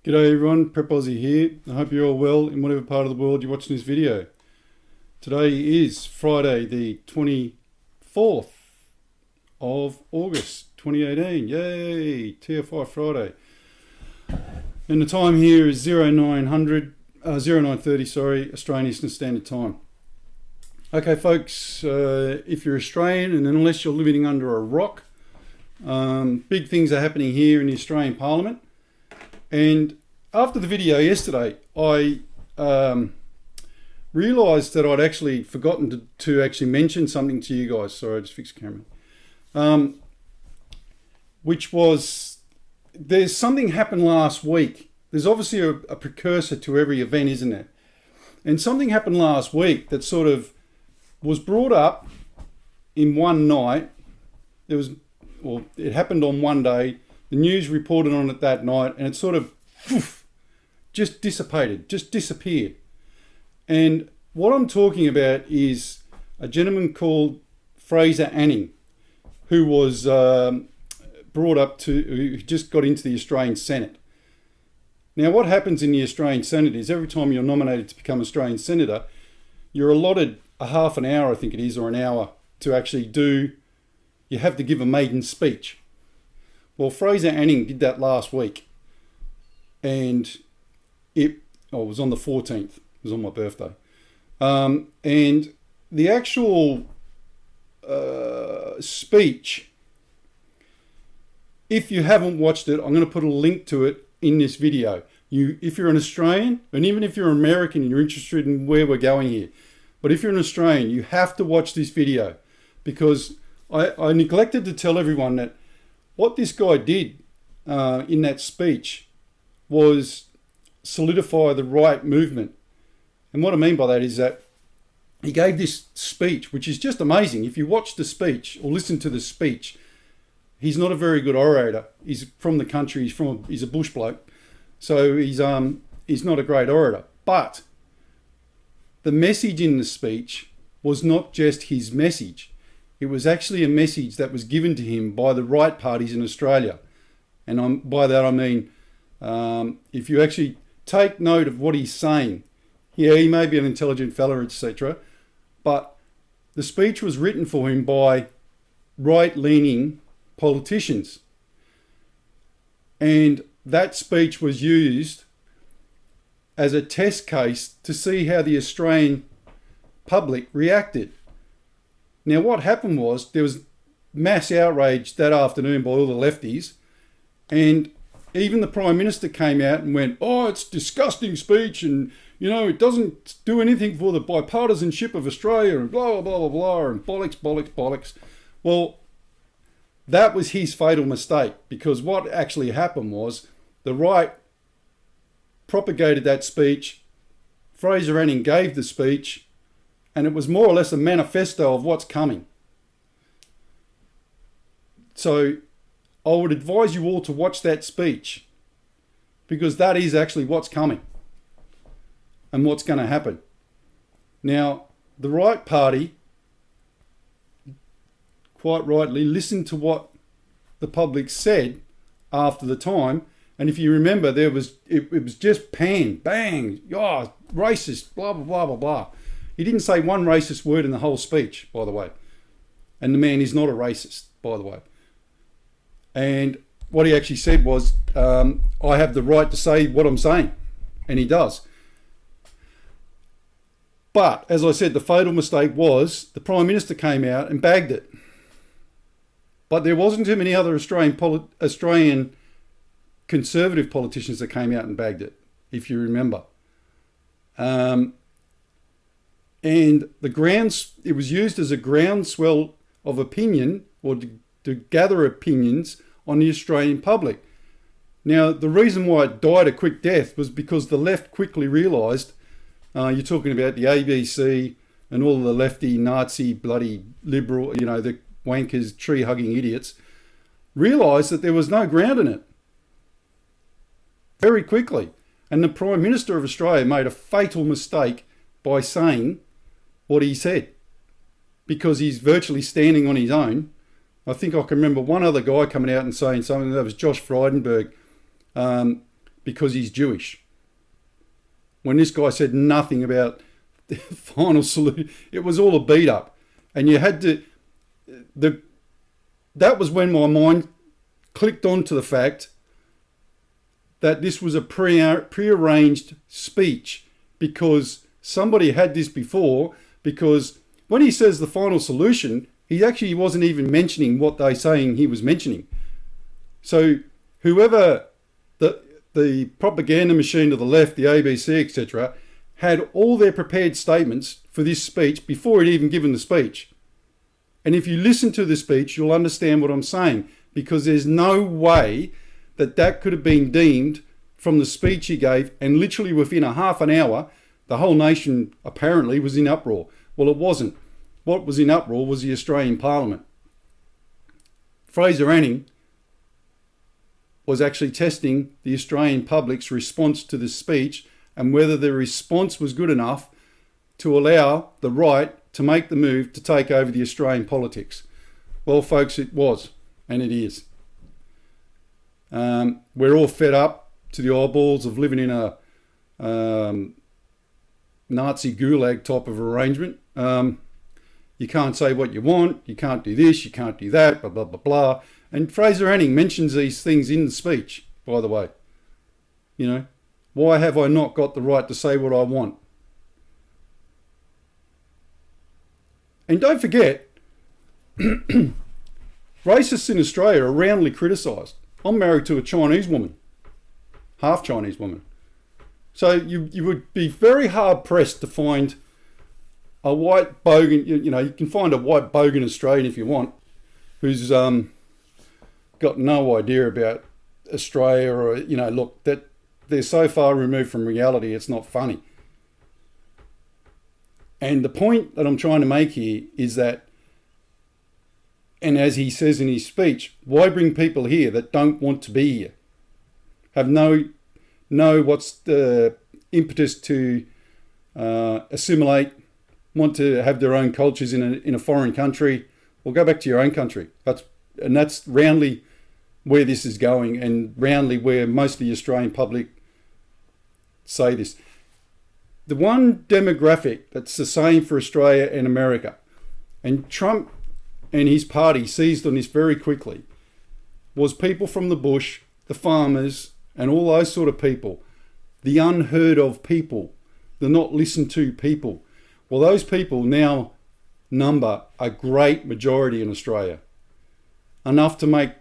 G'day everyone, Prep Aussie here. I hope you're all well in whatever part of the world you're watching this video. Today is Friday the 24th of August 2018. Yay! TFI Friday. And the time here is 0930 Australian Eastern Standard Time. Okay folks, if you're Australian and unless you're living under a rock, big things are happening here in the Australian Parliament. And after the video yesterday, I realised that I'd actually forgotten to actually mention something to you guys. Sorry, I just fixed the camera. Which was, there's something happened last week. There's obviously a precursor to every event, isn't there? And something happened last week that sort of was brought up in one night. It happened on one day. The news reported on it that night, and it sort of just dissipated, just disappeared. And what I'm talking about is a gentleman called Fraser Anning, who was who just got into the Australian Senate. Now, what happens in the Australian Senate is every time you're nominated to become Australian Senator, you're allotted a half an hour, I think it is, or an hour to actually you have to give a maiden speech. Well, Fraser Anning did that last week, and it was on the 14th. It was on my birthday. And the actual speech, if you haven't watched it, I'm going to put a link to it in this video. If you're an Australian, and even if you're American and you're interested in where we're going here, but if you're an Australian, you have to watch this video, because I neglected to tell everyone that what this guy did in that speech was solidify the right movement. And what I mean by that is that he gave this speech, which is just amazing. If you watch the speech or listen to the speech, he's not a very good orator. He's from the country. He's a bush bloke, so he's not a great orator. But the message in the speech was not just his message. It was actually a message that was given to him by the right parties in Australia. And by that I mean, if you actually take note of what he's saying, yeah, he may be an intelligent fella, etc., but the speech was written for him by right-leaning politicians. And that speech was used as a test case to see how the Australian public reacted. Now, what happened was there was mass outrage that afternoon by all the lefties, and even the Prime Minister came out and went, "Oh, it's disgusting speech, and it doesn't do anything for the bipartisanship of Australia," and blah, blah, blah, blah, blah, and bollocks, bollocks, bollocks. Well, that was his fatal mistake, because what actually happened was the right propagated that speech, Fraser Anning gave the speech, and it was more or less a manifesto of what's coming. So I would advise you all to watch that speech, because that is actually what's coming and what's going to happen. Now, the right party, quite rightly, listened to what the public said after the time. And if you remember, it was just bang, racist, blah, blah, blah, blah, blah. He didn't say one racist word in the whole speech, by the way. And the man is not a racist, by the way. And what he actually said was, I have the right to say what I'm saying. And he does. But, as I said, the fatal mistake was the Prime Minister came out and bagged it. But there wasn't too many other Australian conservative politicians that came out and bagged it, if you remember. And it was used as a groundswell of opinion, or to gather opinions on the Australian public. Now, the reason why it died a quick death was because the left quickly realised, you're talking about the ABC and all the lefty, Nazi, bloody liberal, the wankers, tree-hugging idiots, realised that there was no ground in it. Very quickly. And the Prime Minister of Australia made a fatal mistake by saying what he said, because he's virtually standing on his own. I think I can remember one other guy coming out and saying something. That was Josh Frydenberg. because he's Jewish. When this guy said nothing about the final solution, it was all a beat up. And you had to, that was when my mind clicked onto the fact that this was a prearranged speech, because somebody had this before, because when he says the final solution, he actually wasn't even mentioning what they're saying he was mentioning. So whoever, the propaganda machine to the left, the ABC, etc., had all their prepared statements for this speech before he'd even given the speech. And if you listen to the speech, you'll understand what I'm saying, because there's no way that that could have been deemed from the speech he gave, and literally within a half an hour, the whole nation apparently was in uproar. Well, it wasn't. What was in uproar was the Australian Parliament. Fraser Anning was actually testing the Australian public's response to the speech and whether the response was good enough to allow the right to make the move to take over the Australian politics. Well, folks, it was, and it is. We're all fed up to the eyeballs of living in a Nazi gulag type of arrangement. You can't say what you want, you can't do this, you can't do that, blah, blah, blah, blah. And Fraser Anning mentions these things in the speech, by the way. You know, why have I not got the right to say what I want? And don't forget, racists in Australia are roundly criticised. I'm married to a Chinese woman, half Chinese woman. So you would be very hard pressed to find a white bogan, you know, you can find a white bogan Australian if you want, who's got no idea about Australia, or, you know, look, that they're so far removed from reality, it's not funny. And the point that I'm trying to make here is that, and as he says in his speech, why bring people here that don't want to be here? Have no what's the impetus to assimilate, want to have their own cultures in a foreign country? Well, go back to your own country. That's roundly where this is going, and roundly where most of the Australian public say this. The one demographic that's the same for Australia and America, and Trump and his party seized on this very quickly, was people from the bush, the farmers, and all those sort of people, the unheard of people, the not listened to people. Well, those people now number a great majority in Australia, enough to make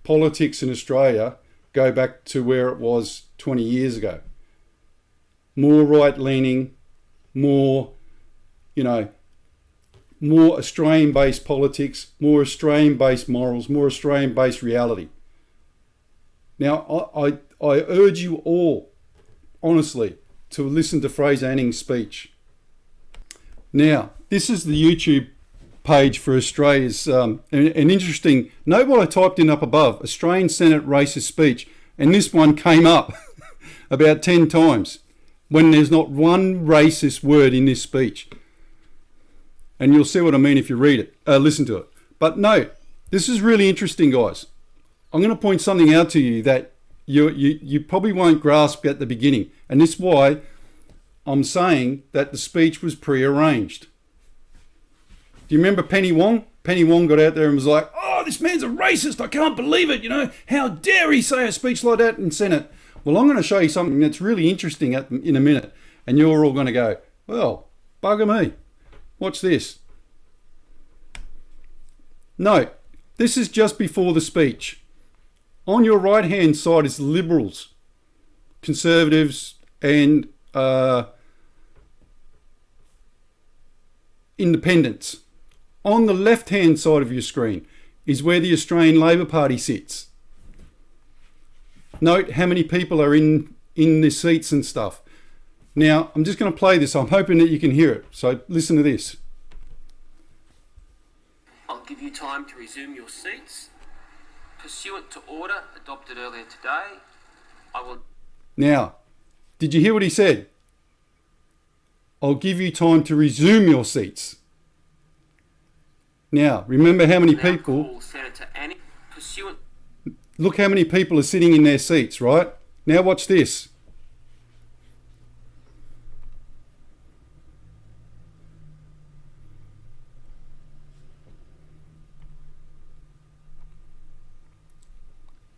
politics in Australia go back to where it was 20 years ago. More right-leaning, more, you know, more Australian-based politics, more Australian-based morals, more Australian-based reality. Now, I urge you all, honestly, to listen to Fraser Anning's speech. Now, this is the YouTube page for Australia's, an interesting, note what I typed in up above, Australian Senate racist speech, and this one came up about 10 times when there's not one racist word in this speech. And you'll see what I mean if you read it, listen to it. But note, this is really interesting, guys. I'm going to point something out to you that you probably won't grasp at the beginning. And this is why I'm saying that the speech was prearranged. Do you remember Penny Wong? Penny Wong got out there and was like, oh, this man's a racist. I can't believe it. You know, how dare he say a speech like that in Senate? Well, I'm going to show you something that's really interesting in a minute. And you're all going to go, well, bugger me. Watch this. Note, this is just before the speech. On your right-hand side is the Liberals, Conservatives, and Independents. On the left-hand side of your screen is where the Australian Labor Party sits. Note how many people are in the seats and stuff. Now, I'm just going to play this. I'm hoping that you can hear it. So listen to this. I'll give you time to resume your seats. Pursuant to order adopted earlier today, I will... Now, did you hear what he said? I'll give you time to resume your seats. Now, remember how many people... Senator Anning, pursuant... Look how many people are sitting in their seats, right? Now watch this.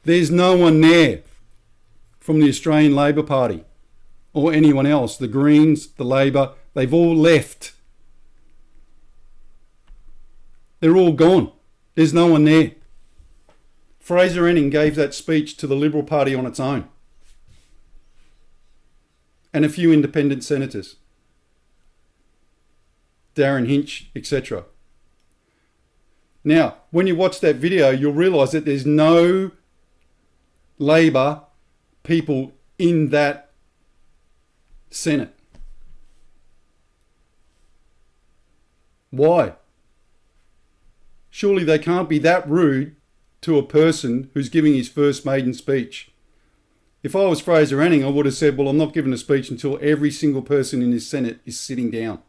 There's no one there from the Australian Labor Party or anyone else. The Greens, the Labor, they've all left. They're all gone. There's no one there. Fraser Anning gave that speech to the Liberal Party on its own. And a few independent senators. Darren Hinch, etc. Now, when you watch that video, you'll realise that there's no Labor people in that Senate. Why? Surely they can't be that rude to a person who's giving his first maiden speech. If I was Fraser Anning, I would have said, well, I'm not giving a speech until every single person in this Senate is sitting down.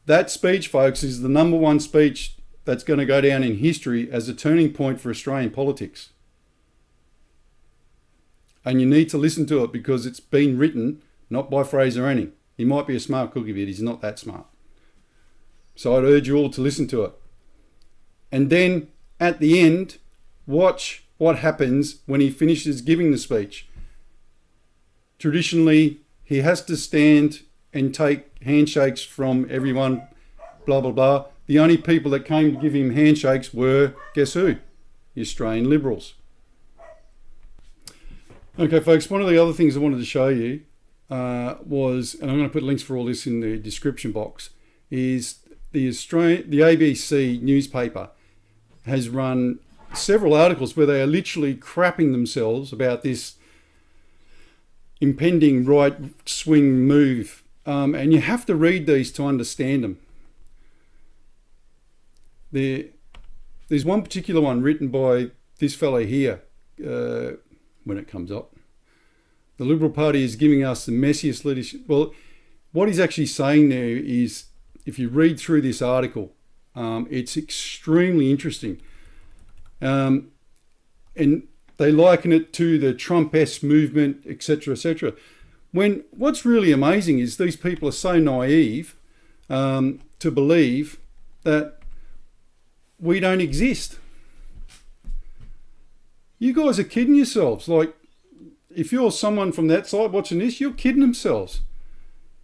That speech, folks, is the number one speech that's going to go down in history as a turning point for Australian politics. And you need to listen to it because it's been written not by Fraser Anning. He might be a smart cookie, but he's not that smart. So I'd urge you all to listen to it. And then at the end, watch what happens when he finishes giving the speech. Traditionally, he has to stand and take handshakes from everyone, blah, blah, blah. The only people that came to give him handshakes were, guess who? The Australian Liberals. Okay, folks, one of the other things I wanted to show you was, and I'm going to put links for all this in the description box, is the ABC newspaper has run several articles where they are literally crapping themselves about this impending right-swing move. And you have to read these to understand them. There's one particular one written by this fellow here, when it comes up. The Liberal Party is giving us the messiest leadership. Well, what he's actually saying there is, if you read through this article, it's extremely interesting. And they liken it to the Trump-esque movement, etc., etc. When what's really amazing is these people are so naive to believe that we don't exist. You guys are kidding yourselves. Like, if you're someone from that side watching this, you're kidding themselves.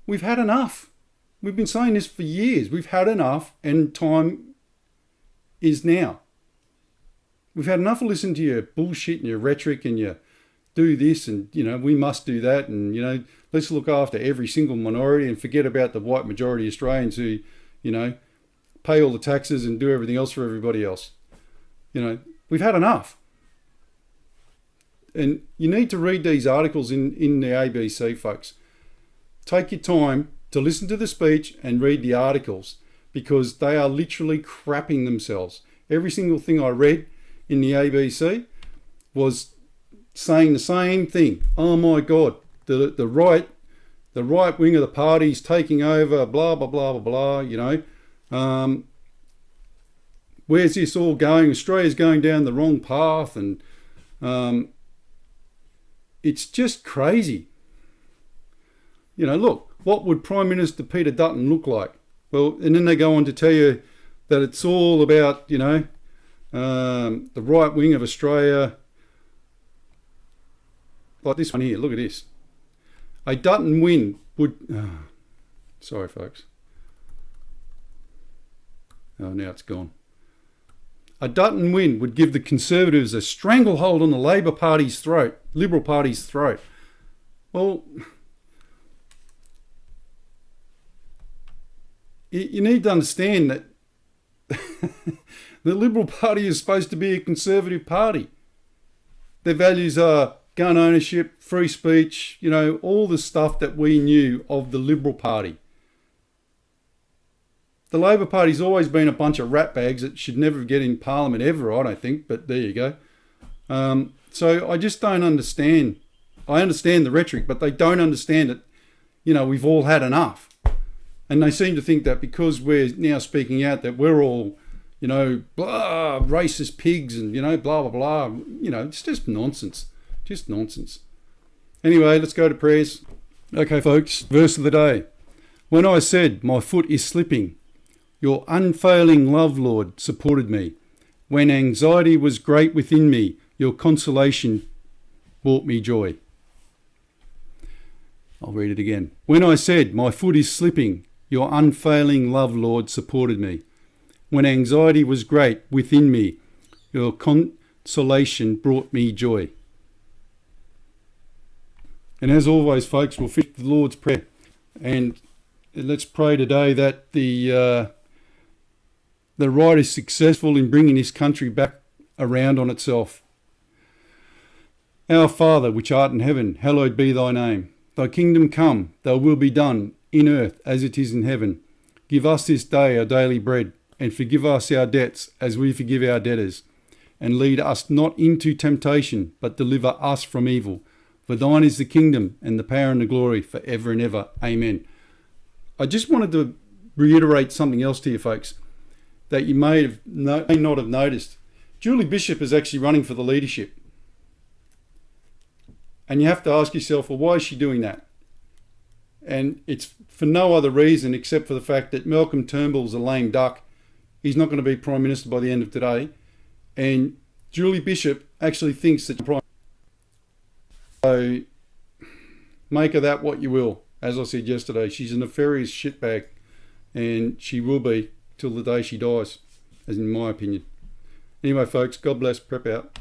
We've had enough. We've been saying this for years. We've had enough, and time is now. We've had enough of listening to your bullshit and your rhetoric and your do this and, we must do that and, let's look after every single minority and forget about the white majority Australians who, pay all the taxes and do everything else for everybody else. We've had enough. And you need to read these articles in the ABC, folks. Take your time to listen to the speech and read the articles because they are literally crapping themselves. Every single thing I read in the ABC was saying the same thing. Oh my God, the right wing of the party's taking over, blah, blah, blah, blah, blah, where's this all going? Australia's going down the wrong path and it's just crazy. Look, what would Prime Minister Peter Dutton look like? Well, and then they go on to tell you that it's all about, the right wing of Australia. Like this one here, look at this. A Dutton win would... sorry, folks. Oh, now it's gone. A Dutton win would give the Conservatives a stranglehold on the Labor Party's throat, Liberal Party's throat. Well, you need to understand that the Liberal Party is supposed to be a conservative party. Their values are gun ownership, free speech, all the stuff that we knew of the Liberal Party. The Labor Party's always been a bunch of ratbags that should never get in Parliament ever, I don't think, but there you go. So I just don't understand. I understand the rhetoric, but they don't understand that, we've all had enough. And they seem to think that because we're now speaking out that we're all, you know, blah, racist pigs and, you know, blah, blah, blah. You know, it's just nonsense. Just nonsense. Anyway, let's go to prayers. Okay, folks, verse of the day. When I said, my foot is slipping, your unfailing love, Lord, supported me. When anxiety was great within me, your consolation brought me joy. I'll read it again. When I said, my foot is slipping, your unfailing love, Lord, supported me. When anxiety was great within me, your consolation brought me joy. And as always, folks, we'll finish the Lord's Prayer. And let's pray today that the right is successful in bringing this country back around on itself. Our Father, which art in heaven, hallowed be thy name. Thy kingdom come, thy will be done, in earth as it is in heaven. Give us this day our daily bread, and forgive us our debts as we forgive our debtors. And lead us not into temptation, but deliver us from evil. For thine is the kingdom, and the power and the glory, for ever and ever. Amen. I just wanted to reiterate something else to you, folks, that you may not have noticed. Julie Bishop is actually running for the leadership. And you have to ask yourself, well, why is she doing that? And it's for no other reason except for the fact that Malcolm Turnbull's a lame duck. He's not going to be Prime Minister by the end of today. And Julie Bishop actually thinks that Prime Minister. So make of that what you will. As I said yesterday, she's a nefarious shitbag. And she will be till the day she dies, as in my opinion. Anyway, folks, God bless. Prep out.